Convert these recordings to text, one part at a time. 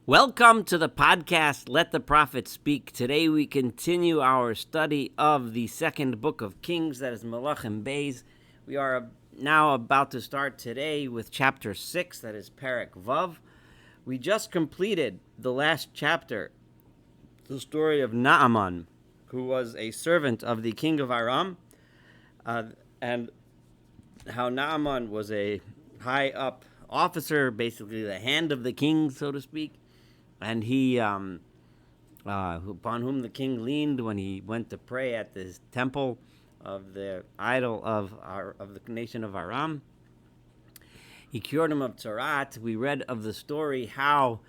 Welcome to the podcast, Let the Prophet Speak. Today we continue our study of the second book of Kings, that is Melachim Beis. We are now about to start today with chapter 6, that is Perek Vav. We just completed the last chapter, the story of Naaman, who was a servant of the king of Aram, and how Naaman was a high-up officer, basically the hand of the king, so to speak. And he, upon whom the king leaned when he went to pray at this temple of the idol of the nation of Aram. He cured him of tzaraat. We read of the story how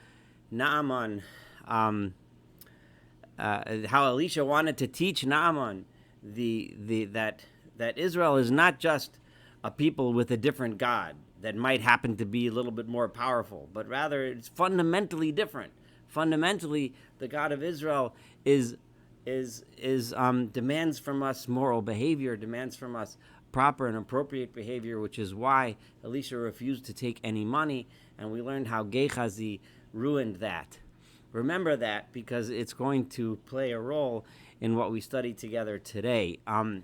Naaman, how Elisha wanted to teach Naaman that Israel is not just a people with a different God that might happen to be a little bit more powerful, but rather it's fundamentally different. Fundamentally, the God of Israel demands from us moral behavior, demands from us proper and appropriate behavior, which is why Elisha refused to take any money, and we learned how Gehazi ruined that. Remember that, because it's going to play a role in what we study together today. And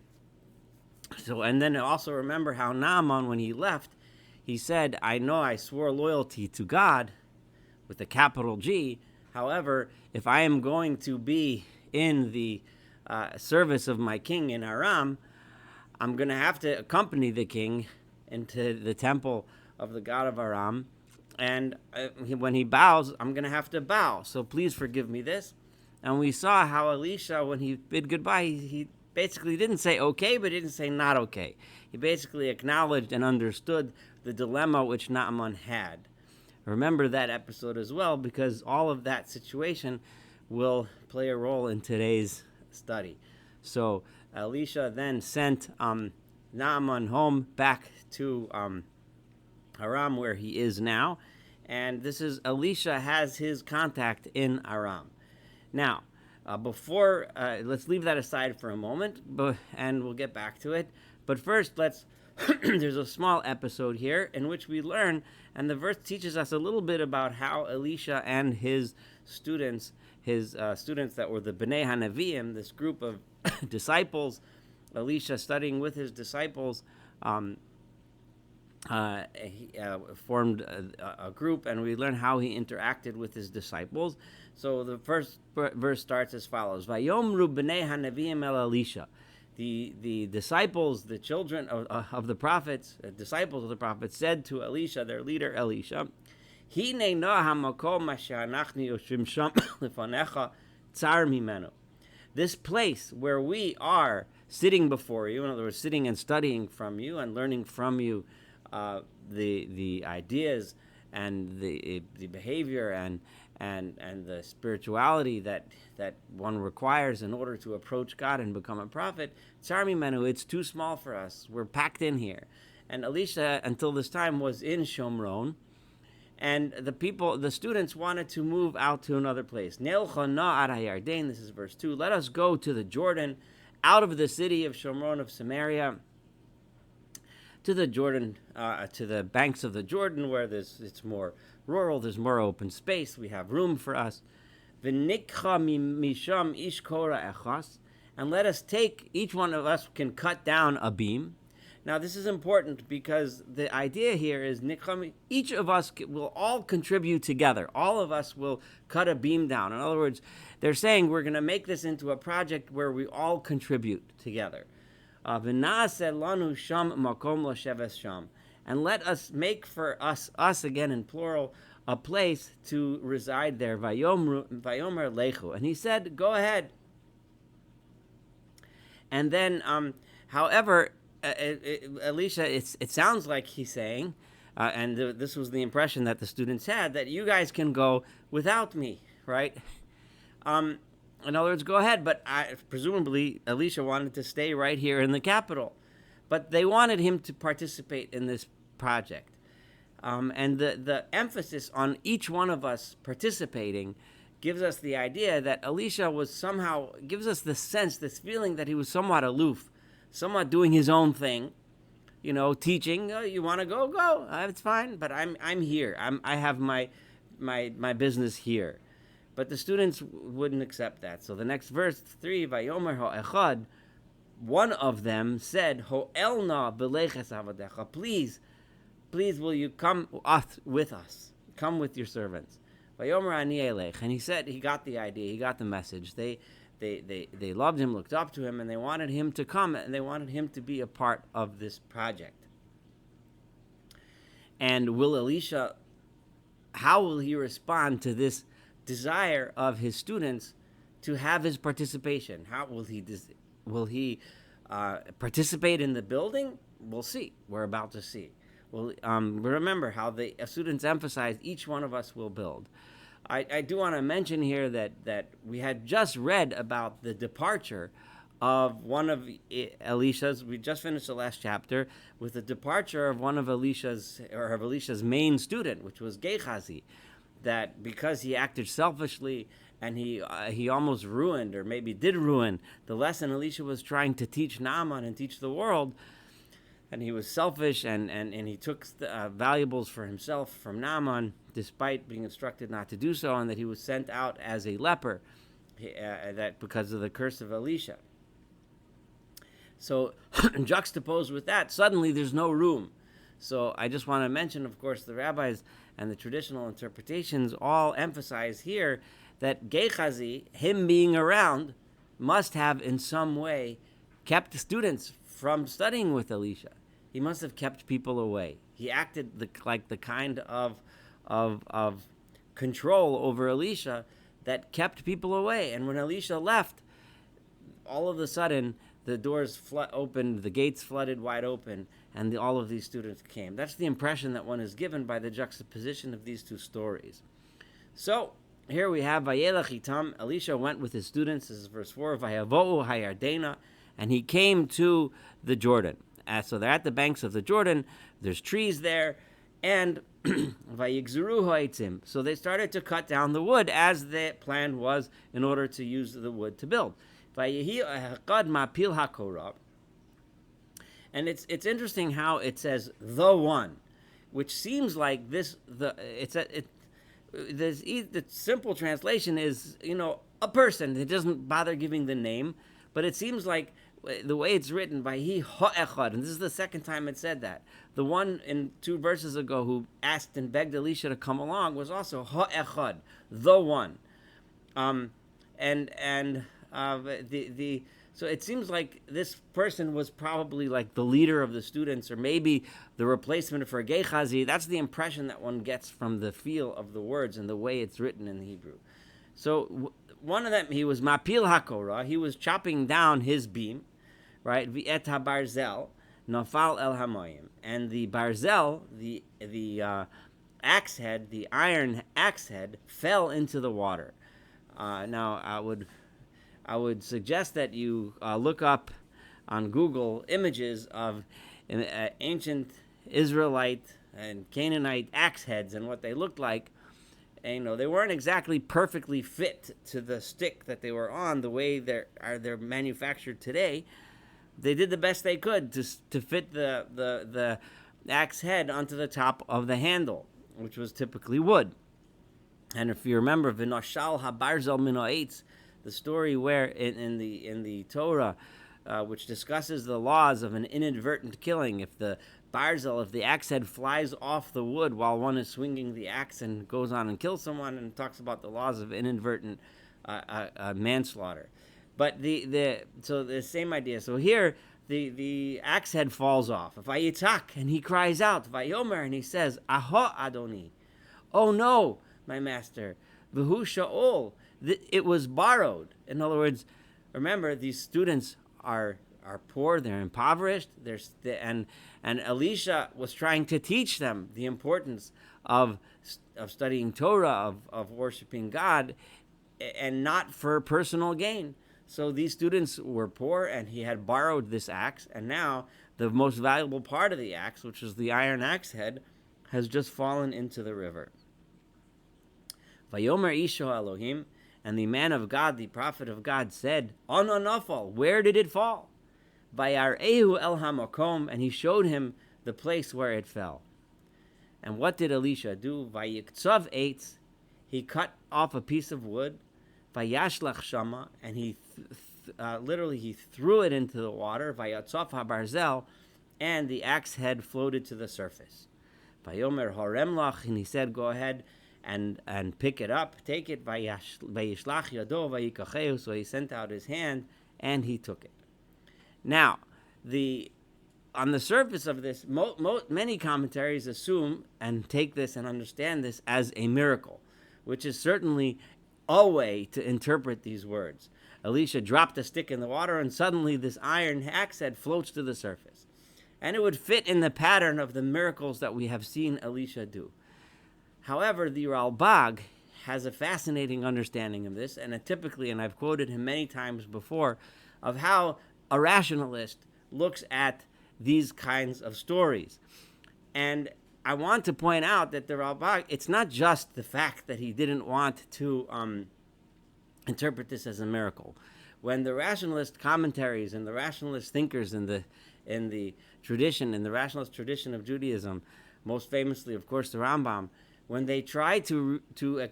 then also remember how Naaman, when he left, he said, I know I swore loyalty to God with a capital G. However, if I am going to be in the service of my king in Aram, I'm going to have to accompany the king into the temple of the God of Aram. And when he bows, I'm going to have to bow. So please forgive me this. And we saw how Elisha, when he bid goodbye, he basically didn't say okay, but didn't say not okay. He basically acknowledged and understood the dilemma which Naaman had. Remember that episode as well, because all of that situation will play a role in today's study. So Elisha then sent Naaman home back to Aram, where he is now. And this is Elisha has his contact in Aram. Now, let's leave that aside for a moment, and we'll get back to it. But first, there's a small episode here in which we learn, and the verse teaches us a little bit about how Elisha and his students that were the Bnei HaNeviim, this group of disciples, Elisha studying with his disciples, formed a group, and we learn how he interacted with his disciples. So the first verse starts as follows: Vayomru Bnei HaNeviim el Elisha. The disciples, the children of the prophets, disciples of the prophets, said to Elisha, their leader Elisha, Hine no hamakom asher anachnu yoshvim sham lefanecha tsar mimenu. This place where we are sitting before you, in other words, sitting and studying from you and learning from you the ideas and the behavior and the spirituality that one requires in order to approach God and become a prophet, Tsar Mimenu, it's too small for us. We're packed in here. And Elisha, until this time, was in Shomron, and the students wanted to move out to another place. Ne'elcha na ad hayarden, this is verse 2. Let us go to the Jordan, out of the city of Shomron of Samaria, to the Jordan, to the banks of the Jordan, where it's more rural, there's more open space, we have room for us. V'nikcha misham ish kora echas, and let us take, each one of us can cut down a beam. Now this is important because the idea here is each of us will all contribute together. All of us will cut a beam down. In other words, they're saying we're going to make this into a project where we all contribute together. And let us make for us again in plural, a place to reside there. Vayomer lechu. And he said, go ahead. And then, however, Elisha, it sounds like he's saying, and this was the impression that the students had, that you guys can go without me, right? In other words, go ahead, but presumably Elisha wanted to stay right here in the capital. But they wanted him to participate in this project. And the emphasis on each one of us participating gives us the idea that Elisha gives us the sense, this feeling that he was somewhat aloof, somewhat doing his own thing, teaching. You want to go, go. It's fine, but I'm here. I have my my business here. But the students wouldn't accept that. So the next verse 3, Vayomer ha'echad, one of them said, Ho'elna beleches avadecha, please will you come with us, come with your servants. Vayomer ani elech, and he said, he got the idea, he got the message. They loved him, looked up to him, and they wanted him to come, and they wanted him to be a part of this project. And will Elisha, how will he respond to this desire of his students to have his participation? How will he participate in the building? We'll see. We're about to see. Well, remember how the students emphasized each one of us will build. I do want to mention here that we had just read about the departure of one of Elisha's. We just finished the last chapter with the departure of one of Elisha's main student, which was Gehazi. That because he acted selfishly and he almost ruined, or maybe did ruin, the lesson Elisha was trying to teach Naaman and teach the world, and he was selfish and he took valuables for himself from Naaman, despite being instructed not to do so, and that he was sent out as a leper, that because of the curse of Elisha. So juxtaposed with that, suddenly there's no room. So I just want to mention, of course, the rabbis and the traditional interpretations all emphasize here that Gehazi, him being around, must have in some way kept students from studying with Elisha. He must have kept people away. He acted like the kind of control over Elisha that kept people away. And when Elisha left, all of a sudden the doors opened, the gates flooded wide open, and all of these students came. That's the impression that one is given by the juxtaposition of these two stories. So here we have Vayelech itam. Elisha went with his students. This is verse 4. Vayavo'u hayardena, and he came to the Jordan. So they're at the banks of the Jordan. There's trees there, and vayigzuru ha'etzim. So they started to cut down the wood as the plan was in order to use the wood to build. Vayehi haqad ma'pil hakorah. And it's interesting how it says the one, which seems like the simple translation is a person. It doesn't bother giving the name, but it seems like the way it's written by he ha'echad, and this is the second time it said that. The one in 2 verses ago who asked and begged Elisha to come along was also ha'echad, the one, So it seems like this person was probably like the leader of the students, or maybe the replacement for Gehazi. That's the impression that one gets from the feel of the words and the way it's written in Hebrew. So one of them, he was mapil hakorah. He was chopping down his beam, right? V'et habarzel nafal el hamayim, and the barzel, the axe head, the iron axe head, fell into the water. Now I would suggest that you look up on Google images of ancient Israelite and Canaanite axe heads and what they looked like. And, they weren't exactly perfectly fit to the stick that they were on the way they're manufactured today. They did the best they could to fit the axe head onto the top of the handle, which was typically wood. And if you remember, V'noshal habarzel min ha'etz, the story where in the Torah, which discusses the laws of an inadvertent killing, if the axe head flies off the wood while one is swinging the axe and goes on and kills someone, and talks about the laws of inadvertent manslaughter. But so the same idea. So here the axe head falls off. Vayitzak, and he cries out, Vayomer, and he says, Aho Adoni, oh no, my master, V'hu Sha'ol. It was borrowed. In other words, remember, these students are poor, they're impoverished, and Elisha was trying to teach them the importance of studying Torah, of worshiping God, and not for personal gain. So these students were poor, and he had borrowed this axe, and now the most valuable part of the axe, which is the iron axe head, has just fallen into the river. Vayomer Isho Elohim, and the man of God, the prophet of God, said, Ana nafal, where did it fall? Vayarehu el hamakom, and he showed him the place where it fell. And what did Elisha do? Vayiktsav eitz, he cut off a piece of wood, vayashlach shama, and he literally he threw it into the water, vayatzof habarzel, and the axe head floated to the surface. Vayomer haremlach, and he said, go ahead and pick it up, take it, vayishlach yado vayikacheu, so he sent out his hand, and he took it. Now, on the surface of this, many commentaries assume and take this and understand this as a miracle, which is certainly a way to interpret these words. Elisha dropped a stick in the water, and suddenly this iron axe head floats to the surface. And it would fit in the pattern of the miracles that we have seen Elisha do. However, the Ralbag has a fascinating understanding of this, and and I've quoted him many times before, of how a rationalist looks at these kinds of stories. And I want to point out that the Ralbag, it's not just the fact that he didn't want to interpret this as a miracle. When the rationalist commentaries and the rationalist thinkers in the rationalist tradition of Judaism, most famously, of course, the Rambam, when they try to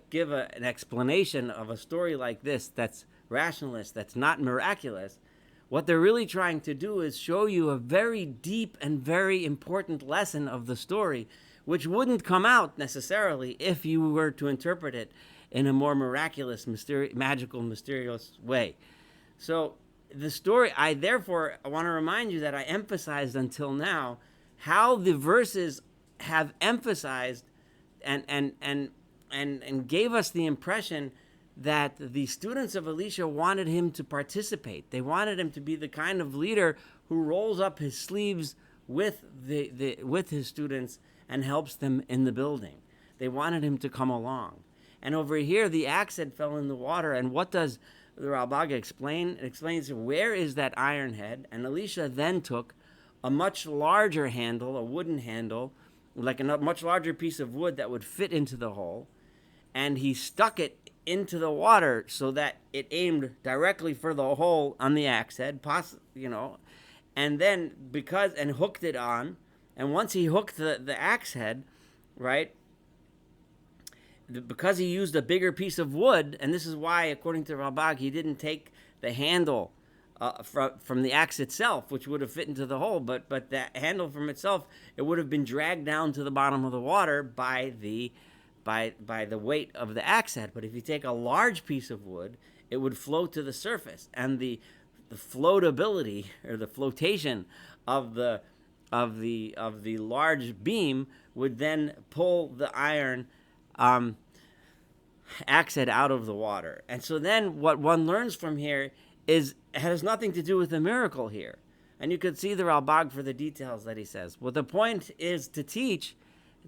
give an explanation of a story like this that's rationalist, that's not miraculous, what they're really trying to do is show you a very deep and very important lesson of the story, which wouldn't come out necessarily if you were to interpret it in a more miraculous, magical, mysterious way. So the story, I want to remind you that I emphasized until now how the verses have emphasized and gave us the impression that the students of Elisha wanted him to participate. They wanted him to be the kind of leader who rolls up his sleeves with with his students and helps them in the building. They wanted him to come along. And over here, the axe head fell in the water. And what does the Ralbag explain? It explains, where is that iron head? And Elisha then took a much larger handle, a wooden handle, like a much larger piece of wood that would fit into the hole, and he stuck it into the water so that it aimed directly for the hole on the axe head, and then and hooked it on. And once he hooked the axe head, right, because he used a bigger piece of wood, and this is why, according to Ralbag, he didn't take the handle from the axe itself, which would have fit into the hole, but that handle from itself, it would have been dragged down to the bottom of the water by the weight of the axe head. But if you take a large piece of wood, it would float to the surface, and the floatability, or the flotation of the large beam would then pull the iron axe head out of the water. And so then what one learns from here has nothing to do with the miracle here. And you could see the Ralbag for the details that he says. Well, the point is to teach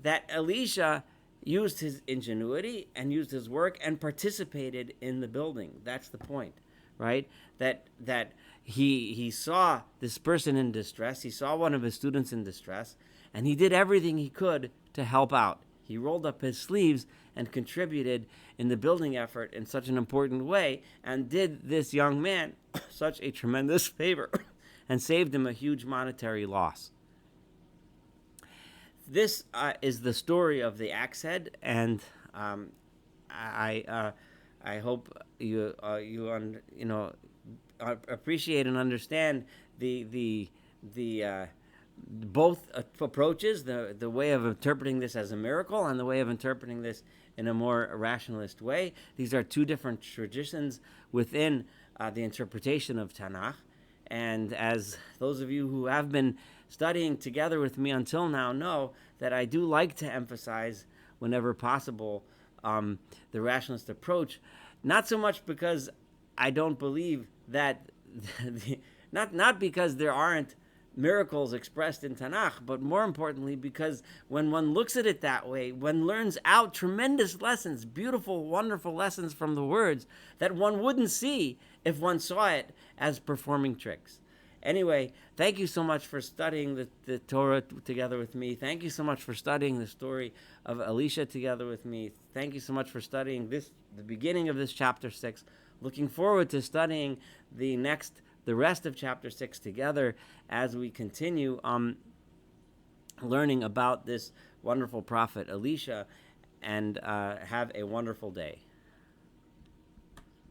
that Elisha used his ingenuity and used his work and participated in the building. That's the point, right? That he saw this person in distress. He saw one of his students in distress, and he did everything he could to help out. He rolled up his sleeves and contributed in the building effort in such an important way, and did this young man such a tremendous favor and saved him a huge monetary loss. This is the story of the axe head, and I hope you appreciate and understand the both approaches, the way of interpreting this as a miracle and the way of interpreting this in a more rationalist way. These are two different traditions within the interpretation of Tanakh. And as those of you who have been studying together with me until now know, that I do like to emphasize, whenever possible, the rationalist approach, not so much because I don't believe that, not because there aren't miracles expressed in Tanakh, but more importantly because when one looks at it that way, one learns out tremendous lessons, beautiful, wonderful lessons from the words that one wouldn't see if one saw it as performing tricks. Anyway, thank you so much for studying the Torah together with me. Thank you so much for studying the story of Elisha together with me. Thank you so much for studying the beginning of this chapter 6. Looking forward to studying the rest of chapter 6 together as we continue learning about this wonderful prophet Elisha. and have a wonderful day.